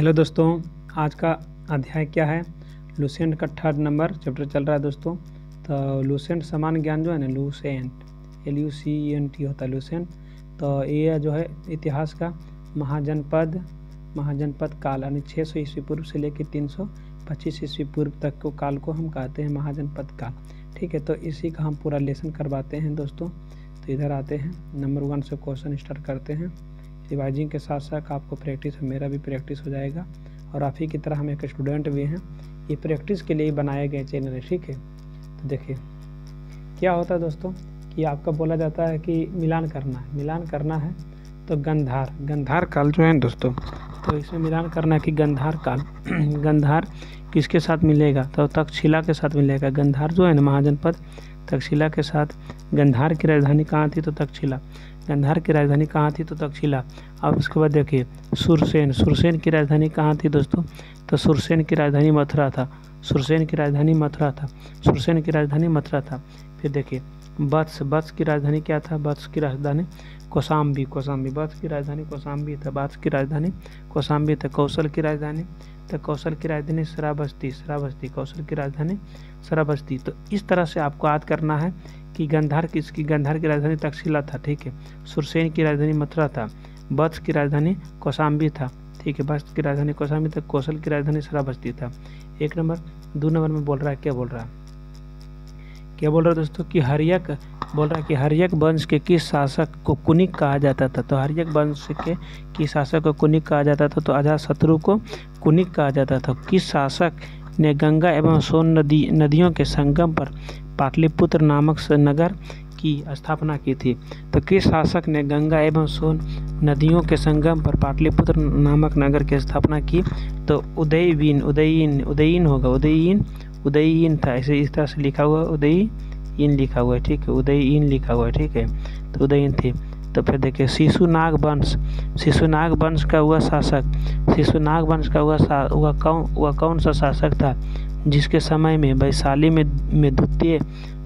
Hello दोस्तों, आज का अध्याय क्या है? लुसेंट का 3rd नंबर चैप्टर चल रहा है दोस्तों। तो लुसेंट सामान्य ज्ञान जो है ना, लुसेंट LUCENT होता है लुसेंट। तो ये जो है इतिहास का महाजनपद काल यानी 600 ईस्वी पूर्व से लेकर 325 ईस्वी पूर्व तक को काल को हम कहते हैं महाजनपद काल। ठीक है, तो इसी का हम पूरा लेसन करवाते हैं दोस्तों। तो इधर आते हैं, नंबर 1 से क्वेश्चन स्टार्ट करते हैं। रिवाइजिंग के साथ साथ आपको प्रैक्टिस, मेरा भी प्रैक्टिस हो जाएगा और आप ही की तरह हम एक स्टूडेंट भी हैं। ये प्रैक्टिस के लिए ही बनाए गए चैनल है। ठीक है, तो देखिए क्या होता है दोस्तों कि आपका बोला जाता है कि मिलान करना है तो गंधार काल जो है दोस्तों, तो इसमें मिलान करना है कि गंधार काल गंधार किसके साथ मिलेगा? तो तक्षशिला के साथ मिलेगा। गंधार जो है ना महाजनपद तक्षशिला के साथ। गंधार की राजधानी कहाँ थी? तो तक्षशिला। गंधार की राजधानी कहाँ थी? तो तक्षशिला। और उसके बाद देखिए सुरसेन की राजधानी कहाँ थी दोस्तों? तो सुरसेन की राजधानी मथुरा था। सुरसेन की राजधानी मथुरा था। फिर देखिए वत्स की राजधानी क्या था? वत्स की राजधानी कौशाम्बी। वत्स की राजधानी कौशाम्बी था। कौशल की राजधानी श्रावस्ती। कौशल की राजधानी श्रावस्ती। तो इस तरह से आपको याद करना है कि गंधार की राजधानी तक्षशिला था। ठीक है, सुरसेन की राजधानी मथुरा था। वत्स की राजधानी कौशाम्बी था। ठीक है, वत्स की राजधानी कौशाम्बी था। कौशल की राजधानी श्रावस्ती था। 1 नंबर। 2 नंबर में बोल रहा है, क्या बोल रहा है दोस्तों कि हर्यक वंश के किस शासक को कुनिक कहा जाता था? तो हर्यक वंश के किस शासक को कुनिक कहा जाता था? तो अजातशत्रु को कुनिक कहा जाता था। किस शासक ने गंगा एवं सोन नदियों के संगम पर पाटलिपुत्र नामक नगर की स्थापना की थी? तो किस शासक ने गंगा एवं सोन नदियों के संगम पर पाटलिपुत्र नामक नगर की स्थापना की? तो उदयीन था। ऐसे इस तरह से लिखा हुआ, उदयीन लिखा हुआ है। ठीक है, उदयीन लिखा हुआ है। ठीक है, तो उदयीन थे। तो फिर देखिए शिशुनाग वंश का हुआ कौन सा शासक था जिसके समय में वैशाली में द्वितीय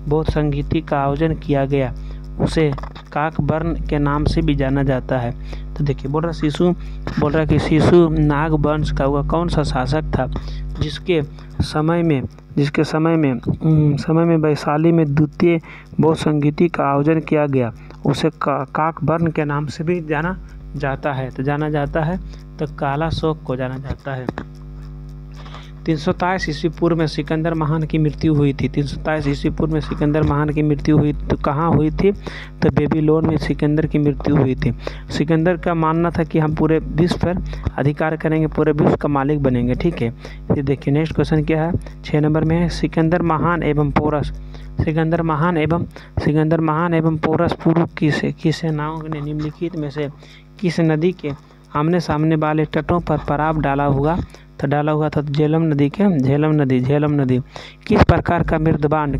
बौद्ध संगीति का आयोजन किया गया? उसे काकबर्न के नाम से भी जाना जाता है। तो देखिए बोल रहा है कि शिशुनाग वंश का हुआ कौन सा शासक था जिसके समय में वैशाली में द्वितीय बौद्ध संगीति का आयोजन किया गया? उसे काकबर्न के नाम से भी जाना जाता है। तो काला शोक को जाना जाता है। 327 ईस्वी पूर्व में सिकंदर महान की मृत्यु हुई थी। 327 ईस्वी पूर्व में सिकंदर महान की मृत्यु हुई तो कहाँ हुई थी? तो बेबीलोन में सिकंदर की मृत्यु हुई थी। सिकंदर का मानना था कि हम पूरे विश्व पर अधिकार करेंगे, पूरे विश्व का मालिक बनेंगे। ठीक है, ये देखिए नेक्स्ट क्वेश्चन क्या है? 6 नंबर में है सिकंदर महान एवं पोरस पूर्व की सेनाओं ने निम्नलिखित में से किस नदी के आमने सामने वाले तटों पर पड़ाव डाला हुआ था? झेलम नदी। किस प्रकार का मृदबांड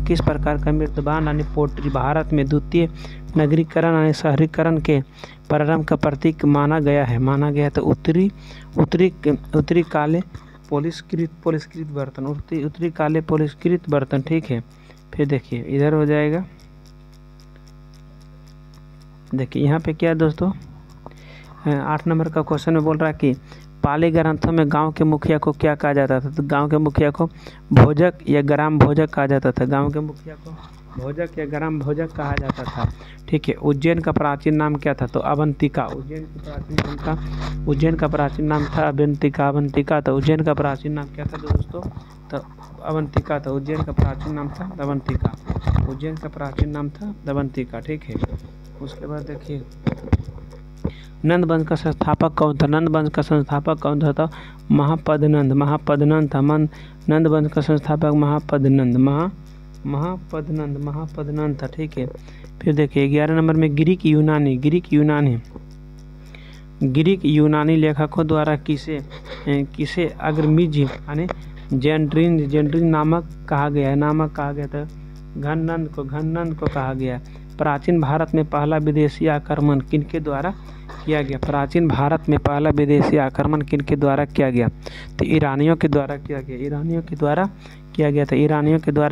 यानी पोट्री भारत में द्वितीय नगरीकरण यानी शहरीकरण के प्रारंभ का प्रतीक माना गया? तो उत्तरी काले पोलिसकृत बर्तन। ठीक है, फिर देखिए इधर हो जाएगा। देखिए यहाँ पे क्या है दोस्तों, 8 नंबर का क्वेश्चन में बोल रहा है कि पाली ग्रंथों में गांव के मुखिया को क्या कहा जाता था? तो गांव के मुखिया को भोजक या ग्राम भोजक कहा जाता था। कहा जाता था। ठीक है, उज्जैन का प्राचीन नाम क्या था? तो अवंतिका। उज्जैन का प्राचीन नाम था अवंतिका। तो उज्जैन का प्राचीन नाम क्या था दोस्तों? तो अवंतिका था। उज्जैन का प्राचीन नाम था अवंतिका। ठीक है, उसके बाद देखिए नंद वंश का संस्थापक कौन था? तो महापद्नंद था। नंद वंश का संस्थापक महापद्नंद था। ठीक है, फिर देखिए 11 नंबर में ग्रीक यूनानी लेखकों द्वारा किसे अग्रमिज यानी जेंड्रिन नामक कहा गया? तो घननंद को कहा गया। प्राचीन भारत में पहला विदेशी आक्रमण किनके द्वारा किया गया? तो ईरानियों के द्वारा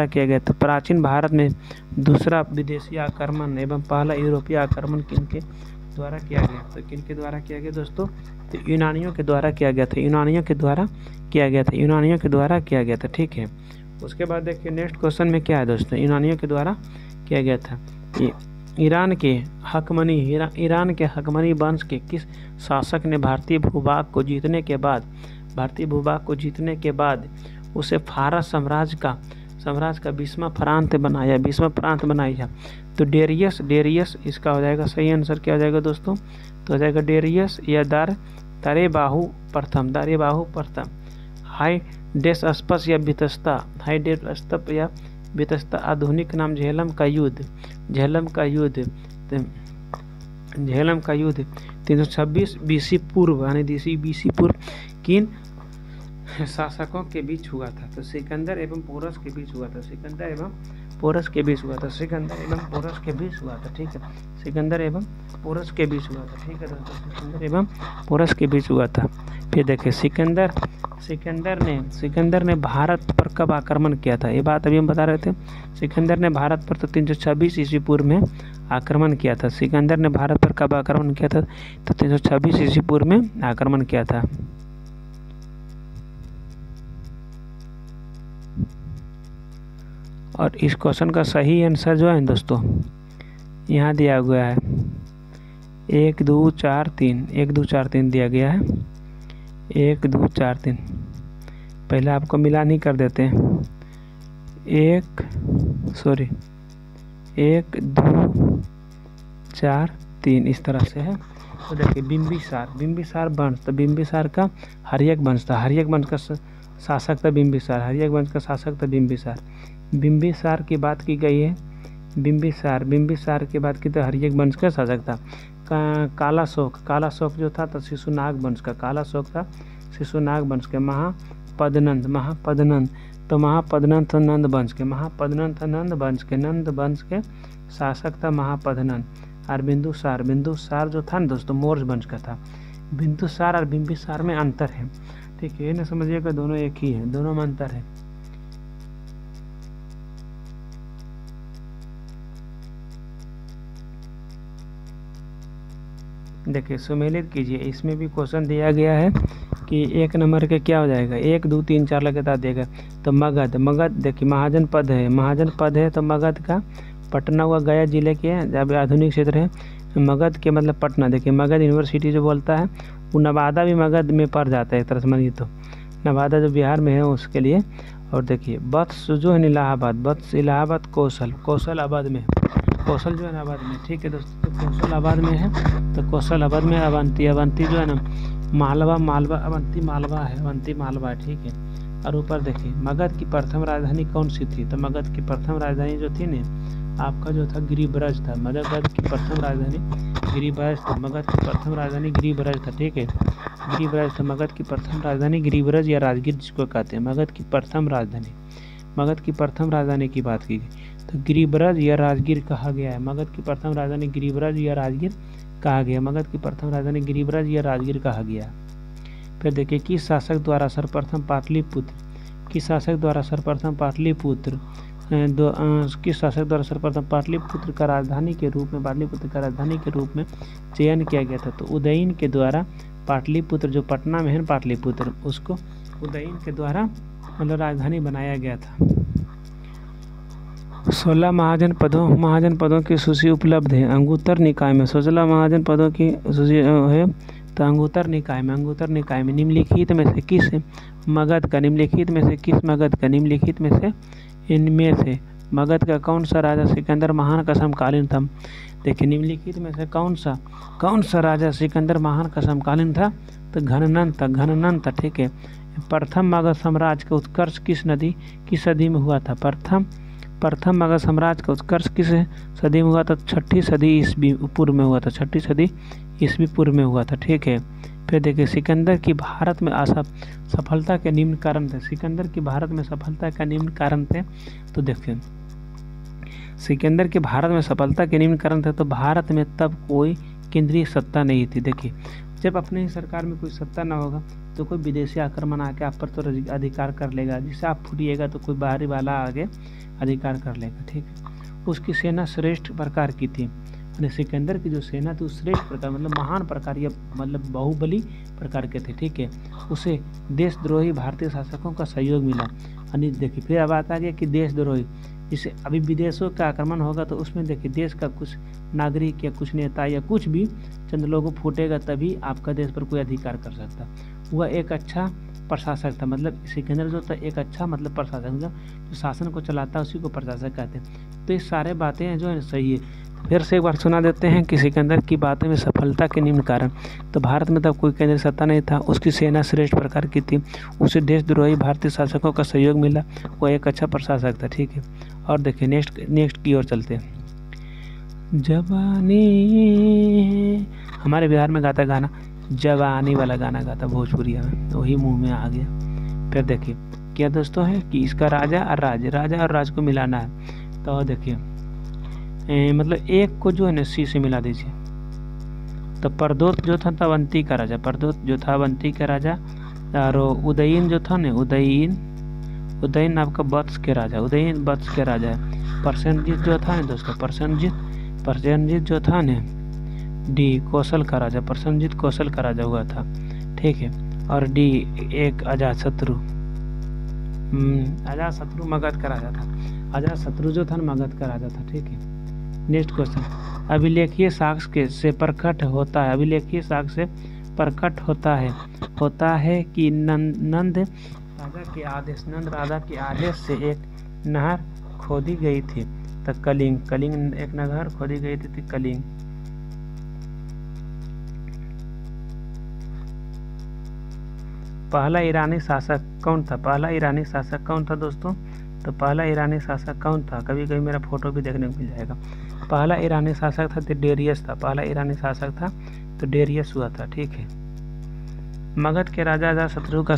किया गया। तो प्राचीन भारत में दूसरा विदेशी आक्रमण एवं पहला यूरोपीय आक्रमण किनके द्वारा किया गया। तो किनके द्वारा किया गया दोस्तों? तो यूनानियों के द्वारा किया गया था, यूनानियों के द्वारा किया गया था, यूनानियों के द्वारा किया गया था। ठीक है, उसके बाद देखिए नेक्स्ट क्वेश्चन में क्या है दोस्तों, यूनानियों के द्वारा किया गया था। ईरान के हकमनी वंश के किस शासक ने भारतीय भूभाग को जीतने के बाद उसे फारस साम्राज्य का 20वां प्रांत बनाया? तो डेरियस इसका हो जाएगा, सही आंसर क्या हो जाएगा दोस्तों? तो हो जाएगा डेरियस या दारेबाहु प्रथम। हाइडेस्पस या वितस्ता। आधुनिक नाम झेलम का युद्ध 326 BC पूर्व यानी BC पूर्व किन शासकों के बीच हुआ था? तो सिकंदर एवं पोरस के बीच हुआ था। ठीक है दोस्तों, सिकंदर एवं पोरस के बीच हुआ था। फिर देखिए सिकंदर ने भारत पर कब आक्रमण किया था? ये बात अभी हम बता रहे थे। सिकंदर ने भारत पर तो 326 ईस्वी पूर्व में आक्रमण किया था। सिकंदर ने भारत पर कब आक्रमण किया था? तो 326 ईस्वी पूर्व में आक्रमण किया था। और इस क्वेश्चन का सही आंसर जो है दोस्तों यहाँ दिया गया है 1 2 4 3 दिया गया है। 1 2 4 3 पहले आपको मिला नहीं कर देते हैं। 1 2 4 3 इस तरह से है। तो देखिए बिंबिसार वंश, तो बिंबिसार का हर्यक वंश था। हर्यक वंश का शासक था बिंबिसार। बिंबिसार की बात की गई है। बिंबिसार की बात की तो हर्यक वंश का शासक था। कालाशोक जो था तो शिशुनाग वंश का। कालाशोक था शिशुनाग वंश के। महापद्नंद तो महापद्नंद नंद वंश के शासक था महापद्नंद। और बिंदुसार जो था ना दोस्तों मौर्य वंश का था। बिंदुसार और बिंबिसार में अंतर है। ठीक है, ना समझिएगा दोनों एक ही है, दोनों में अंतर है। देखिए सुमेलित कीजिए। इसमें भी क्वेश्चन दिया गया है कि 1 नंबर के क्या हो जाएगा, 1 2 3 4 लगातार देगा। तो मगध देखिए महाजन पद है तो मगध का पटना हुआ गया जिले के जब आधुनिक क्षेत्र है। मगध के मतलब पटना। देखिए मगध यूनिवर्सिटी जो बोलता है वो नवादा भी मगध में पड़ जाता है एक तरह से मानिए तो। नवादा जो बिहार में है उसके लिए। और देखिए वत्स जो है इलाहाबाद कौशलाबाद में, कौशल जो है इलाहाबाद में। ठीक है दोस्तों, तो कौशलाबाद में है। तो कौशलाबाद में अवंती जो है ना मालवा अवंती मालवा है। ठीक है, और ऊपर देखिए मगध की प्रथम राजधानी कौन सी थी? तो मगध की प्रथम राजधानी जो थी ना आपका जो था गिरिब्रज था। मगध की प्रथम राजधानी गिरिब्रज था। ठीक है, गिरिब्रज था। मगध की प्रथम राजधानी गिरिब्रज या राजगीर जिसको कहते हैं। मगध की प्रथम राजधानी की बात की गई तो गिरिब्रज या राजगीर कहा गया है। मगध की प्रथम राजधानी गिरिब्रज या राजगीर कहा गया। फिर देखिए किस शासक द्वारा सर्वप्रथम पाटलिपुत्र का राजधानी के रूप में चयन किया गया था? तो उदयन के द्वारा पाटलिपुत्र जो पटना में है पाटलिपुत्र उसको उदयन के द्वारा मतलब राजधानी बनाया गया था। 16 महाजनपदों की सूची उपलब्ध है अंगुत्तर निकाय में। 16 महाजनपदों की सूची है तो अंगुत्तर निकाय में निम्नलिखित में से किस मगध का इनमें से मगध का कौन सा राजा सिकंदर महान का समकालीन था? देखिए निम्नलिखित में से कौन सा राजा सिकंदर महान का समकालीन था? तो घननंद था। ठीक है, प्रथम मगध साम्राज्य का उत्कर्ष किस सदी में हुआ था? प्रथम मगध साम्राज्य का उत्कर्ष किस सदी में हुआ था? 6ठी सदी ईस्वी पूर्व में हुआ था। ठीक है, फिर देखिए सिकंदर की भारत में सफलता के निम्न कारण थे। तो देखिए सिकंदर की भारत में सफलता के निम्न कारण थे। तो भारत में तब कोई केंद्रीय सत्ता नहीं थी। देखिए जब अपने ही सरकार में कोई सत्ता ना होगा तो कोई विदेशी आक्रमण आके आप पर तो अधिकार कर लेगा। जिससे आप फूटिएगा तो कोई बाहरी वाला आगे अधिकार कर लेगा। ठीक है, उसकी सेना श्रेष्ठ प्रकार की थी। यानी सिकंदर की जो सेना थी उस श्रेष्ठ प्रकार मतलब महान प्रकार या मतलब बाहुबली प्रकार के थे, ठीक है। उसे देशद्रोही भारतीय शासकों का सहयोग मिला। यानी देखिए फिर अब आता गया कि देशद्रोही, जैसे अभी विदेशों का आक्रमण होगा तो उसमें देखिए देश का कुछ नागरिक या कुछ नेता या कुछ भी चंद लोगों फूटेगा तभी आपका देश पर कोई अधिकार कर सकता। वह एक अच्छा प्रशासक था, मतलब सिकंदर जो था एक अच्छा मतलब प्रशासक, मतलब जो शासन को चलाता है उसी को प्रशासक कहते हैं। तो ये सारे बातें जो है सही है। फिर से एक बार सुना देते हैं कि सिकंदर की बातों में सफलता के निम्न कारण। तो भारत में तब कोई केंद्रीय सत्ता नहीं था, उसकी सेना श्रेष्ठ प्रकार की थी, उसे देशद्रोही भारतीय शासकों का सहयोग मिला, वह एक अच्छा प्रशासक था, ठीक है। और देखिए नेक्स्ट की ओर चलते हैं। जवानी, हमारे बिहार में गाता गाना जवानी वाला गाना गाता भोजपुरिया में, वही मुंह में आ गया। फिर देखिए क्या दोस्तों है कि इसका राजा और राज को मिलाना है। तो देखिए मतलब एक को जो है ना सी से मिला दीजिए। तो प्रदोत जो था अवंती का राजा, प्रदोत जो था अवंती का राजा, और उदयन जो था ना उदयन आपका वत्स के राजा, उदयन वत्स के राजा है। प्रसेनजीत जो था ना दोस्तों, प्रसेनजीत जो था ना डी कौशल का राजा, प्रसेनजीत कौशल का राजा हुआ था, ठीक है। और डी एक अजातशत्रु मगध का राजा था। अजातशत्रु जो था ना मगध का राजा था, ठीक है। नेक्स्ट क्वेश्चन, अभिलेखीय साक्ष्य से प्रकट होता है, अभिलेखीय साक्ष्य से प्रकट होता है कि नंद राजा के आदेश से एक नहर खोदी गई थी। तो कलिंग एक नहर खोदी गई थी कलिंग। पहला ईरानी शासक कौन था दोस्तों? तो पहला ईरानी शासक कौन था? कभी कभी मेरा फोटो भी देखने को मिल जाएगा। पहला ईरानी शासक था तो डेरियस था, पहला ईरानी शासक था तो डेरियस हुआ था, ठीक है। मगध के राजा अजातशत्रु का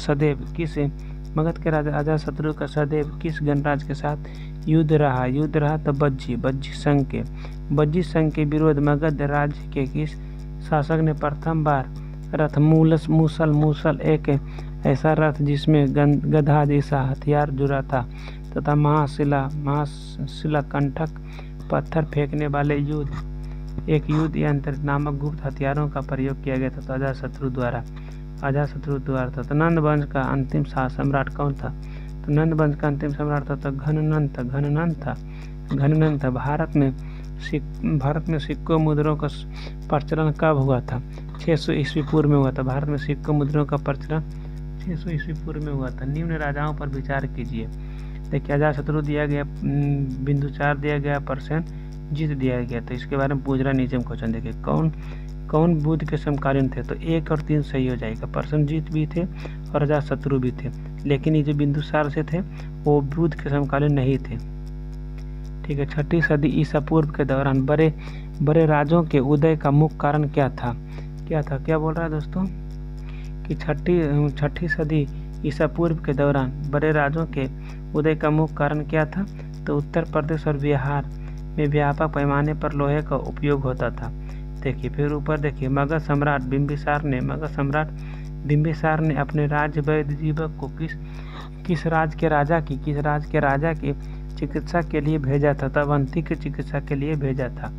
सदैव किस गणराज के साथ युद्ध रहा? तो बज्जी संघ के विरोध मगध राज्य के किस शासक ने प्रथम बार रथ मूसल एक ऐसा रथ जिसमें गधा जैसा हथियार जुड़ा था तथा महाशिला कंठक पत्थर फेंकने वाले युद्ध यंत्र नामक गुप्त हथियारों का प्रयोग किया गया था? तो अजातशत्रु द्वारा था। तो नंद वंश का अंतिम सम्राट कौन था? तो नंद वंश का अंतिम सम्राट था तो घननंद था। भारत में सिक्कों मुद्राओं का प्रचलन कब हुआ था? 600 ईस्वी पूर्व में हुआ था। भारत में सिक्कों मुद्राओं का प्रचलन 600 ईस्वी पूर्व में हुआ था। निम्न राजाओं पर विचार कीजिए। देखिए अजातशत्रु दिया गया, बिंदुसार दिया गया, प्रसेनजीत दिया गया। तो इसके बारे में पूछ रहा नीचे में क्वेश्चन देखिए, कौन बुद्ध के समकालीन थे? तो 1 और 3 सही हो जाएगा। प्रसेनजीत भी थे और अजातशत्रु भी थे, लेकिन ये जो बिंदुसार से थे वो बुद्ध के समकालीन नहीं थे, ठीक है। 6ठी सदी ईसा पूर्व के दौरान बड़े राजों के उदय का मुख्य कारण क्या था? क्या बोल रहा है दोस्तों कि 6ठी सदी ईसा पूर्व के दौरान बड़े राजों के उदय का मुख्य कारण क्या था? तो उत्तर प्रदेश और बिहार में व्यापक पैमाने पर लोहे का उपयोग होता था। देखिए फिर ऊपर देखिए, मगध सम्राट बिंबिसार ने अपने राज्य वैद्य जीवक को किस राज के राजा की चिकित्सा के लिए भेजा था? तो अवंती की चिकित्सा के लिए भेजा था।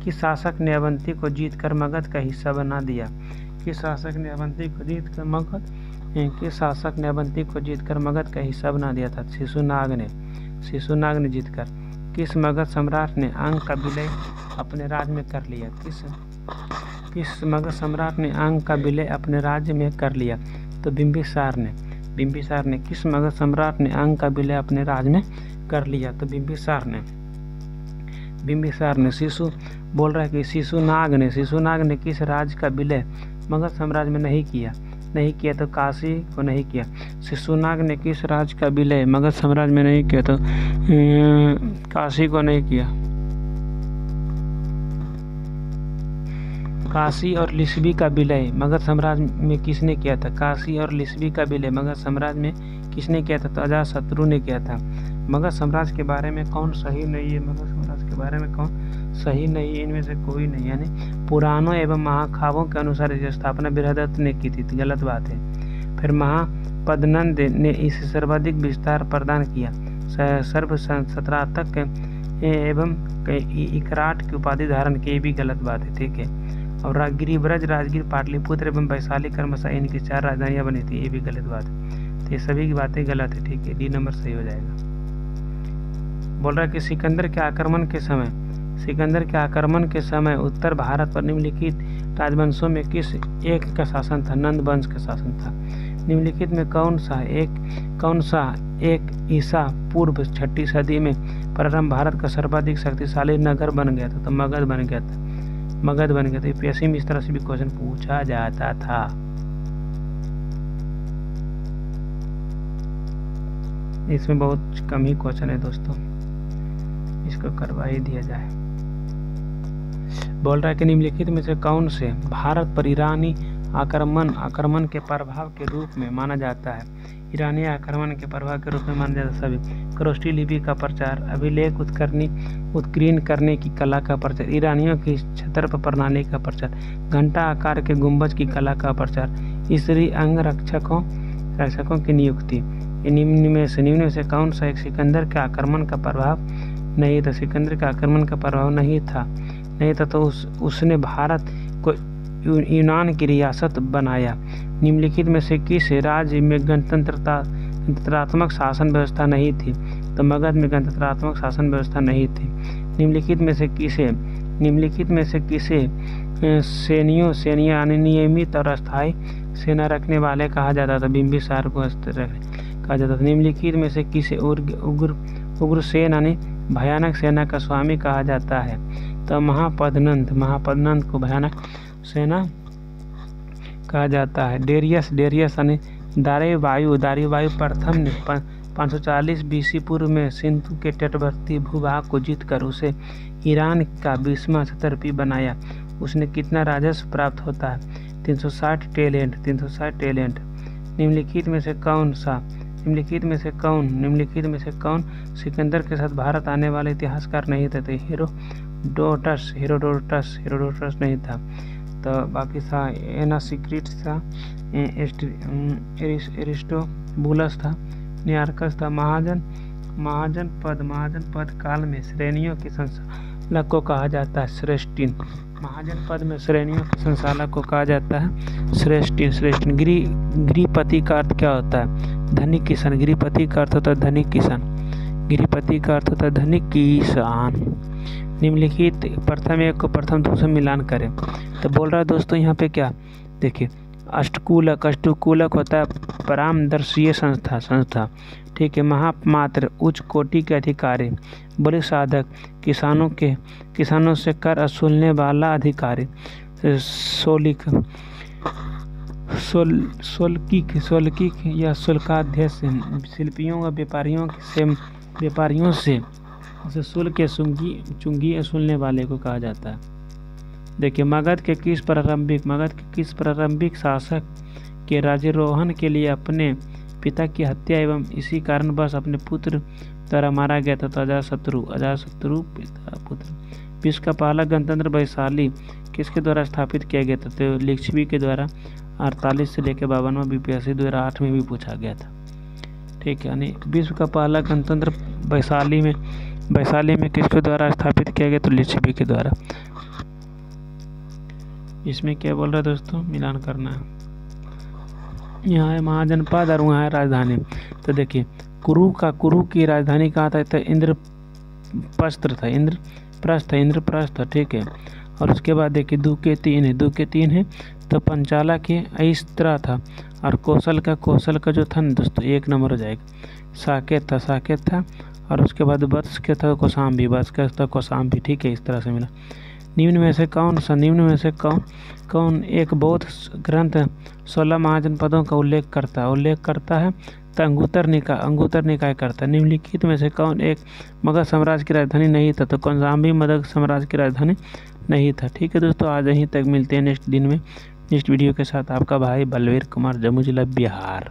किस शासक ने अवंती को जीतकर मगध का हिस्सा बना दिया? किस शासक ने अवंती को जीतकर मगध का हिस्सा बना दिया था? शिशुनाग ने जीतकर। किस मगध सम्राट ने अंग का विलय अपने राज्य में कर लिया? किस मगध सम्राट ने अंग का विलय अपने राज्य में कर लिया? तो बिंबिसार ने। किस मगध सम्राट ने अंग का विलय अपने राज्य में कर लिया? तो बिंबिसार ने। शिशु बोल रहा है कि शिशुनाग ने किस राज्य का विलय मगध साम्राज्य में नहीं किया? तो काशी को नहीं किया। शिशुनाग ने किस राज्य का विलय मगध साम्राज्य में नहीं किया? तो काशी को नहीं किया। काशी और लिस्बी का विलय मगध साम्राज्य में किसने किया था? काशी और लिस्बी का विलय मगध साम्राज्य में किसने किया था? तो अजातशत्रु ने किया था। मगध साम्राज्य के बारे में कौन सही नहीं है? मगध साम्राज्य के बारे में कौन सही नहीं है? इनमें से कोई नहीं। यानी पुराणों एवं महाकाव्यों के अनुसार इसकी स्थापना बृहदत्त ने की थी, गलत बात है। फिर महापद्नंद ने इसे सर्वाधिक विस्तार प्रदान किया। सर्व शतरातक एवं इकराट की उपाधि धारण की, भी गलत बात है, ठीक है। और गिरिब्रज, राजगीर, पाटलिपुत्र एवं वैशाली क्रमशः इनकी 4 राजधानियां बनी थी, ये भी गलत बात है। तो ये सभी की बातें गलत है, ठीक है। डी नंबर सही हो जाएगा। बोल रहा है कि सिकंदर के आक्रमण के समय उत्तर भारत पर निम्नलिखित राजवंशों में किस एक का शासन था? नंद वंश का शासन था। निम्नलिखित में कौन सा एक ईसा पूर्व 6ठी सदी में प्रारंभ भारत का सर्वाधिक शक्तिशाली नगर बन गया था? तो मगध बन गया था। यूपीएससी में इस तरह से भी क्वेश्चन पूछा जाता था। इसमें बहुत कम ही क्वेश्चन है दोस्तों, इसको करवा ही दिया जाए। बोल रहा है कि निम्नलिखित में से कौन से भारत पर ईरानी आक्रमण के प्रभाव के रूप में माना जाता है? ईरानी आक्रमण के प्रभाव के रूप में माना जाता है सभी। क्रोस्टी लिपि का प्रचार, अभिलेख उत्कीर्ण करने की कला का प्रचार, ईरानियों की छत्र प्रणाली का प्रचार, घंटा आकार के गुंबज की कला का प्रचार, स्त्री अंग रक्षकों की नियुक्ति। निम्न में से कौन सा एक सिकंदर के आक्रमण का प्रभाव नहीं था? सिकंदर का आक्रमण का प्रभाव नहीं था तो उसने भारत को यूनान की रियासत बनाया। निम्नलिखित में से किस राज्य में गणतंत्रात्मक शासन व्यवस्था नहीं थी? तो मगध में गणतंत्रात्मक शासन व्यवस्था नहीं थी। निम्नलिखित में से किसे सेनिया नियमित और अस्थायी सेना रखने वाले कहा जाता था? बिंबिसार को कहा जाता था। निम्नलिखित में से किसे उग्रसेन यानी भयानक सेना का स्वामी कहा जाता है? तो महापद्नंद को भयानक सेना कहा जाता है। डेरियस यानी दारेवायु प्रथम ने 540 BC पूर्व में सिंधु के तटवर्ती भूभाग को जीतकर उसे ईरान का 20वां क्षत्रपी बनाया। उसने कितना राजस्व प्राप्त होता है? 360 टैलेंट। निम्नलिखित में से कौन सिकंदर के साथ भारत आने वाले इतिहासकार नहीं थे? तो हेरोडोटस नहीं था। तो बाकी था एनासिक्रिट्स था, एरिस्टोबुलस था, नियार्कस था। महाजन पद काल में श्रेणियों के संचालक को कहा जाता है श्रेष्ठिन। महाजन पद में श्रेणियों के संचालक को कहा जाता है श्रेष्ठिन। गिरिपति का अर्थ क्या होता है? धनिक किसान। गिरिपति का अर्थ होता है धनिक किसान। निम्नलिखित प्रथम एक को प्रथम दो से मिलान करें। तो बोल रहा है दोस्तों यहाँ पे क्या देखिए, अष्टकूलक होता है परामर्शीय संस्था, ठीक है। महामात्र उच्च कोटि के अधिकारी, बड़े साधक, किसानों से कर वसूलने वाला अधिकारी, सोलकिक या शुल्काध्यक्ष, शिल्पियों व व्यापारियों से शुल्क के चुंगी वसूलने वाले को कहा जाता है। देखिए, मगध के किस प्रारंभिक शासक के राज्यारोहण के लिए अपने पिता की हत्या एवं इसी कारणवश अपने पुत्र द्वारा मारा गया था? तो अजातशत्रु पुत्र। विश्व का पहला गणतंत्र वैशाली किसके द्वारा स्थापित किया गया था? तो लिच्छवी के द्वारा 48 से लेकर 52 बीपीएससी 2008 में भी पूछा गया था, ठीक है। यानी विश्व का पहला गणतंत्र वैशाली में किसके द्वारा स्थापित किया गया? तो लिच्छवी के द्वारा। इसमें क्या बोल रहा है दोस्तों, मिलान करना है। यहाँ है महाजनपद और वहाँ है राजधानी। तो देखिए, कुरु की राजधानी कहाँ था? तो इंद्रप्रस्थ था, ठीक है। और उसके बाद देखिए दो के तीन है तो पंचाला के ऐस्त्रा था। और कौशल का जो था ना दोस्तों 1 नंबर हो जाएगा। साकेत था। और उसके बाद वत्स के था कौशाम्बी, ठीक है। इस तरह से मिला। निम्न में से कौन एक बौद्ध ग्रंथ 16 महाजनपदों का उल्लेख करता है? तो अंगुत्तर निकाय करता है। निम्नलिखित में से कौन एक मगध साम्राज्य की राजधानी नहीं था? तो कौशाम्बी मगध साम्राज्य की राजधानी नहीं था, ठीक है दोस्तों। आज यहीं तक, मिलते हैं नेक्स्ट वीडियो के साथ। आपका भाई बलवीर कुमार, जम्मू जिला, बिहार।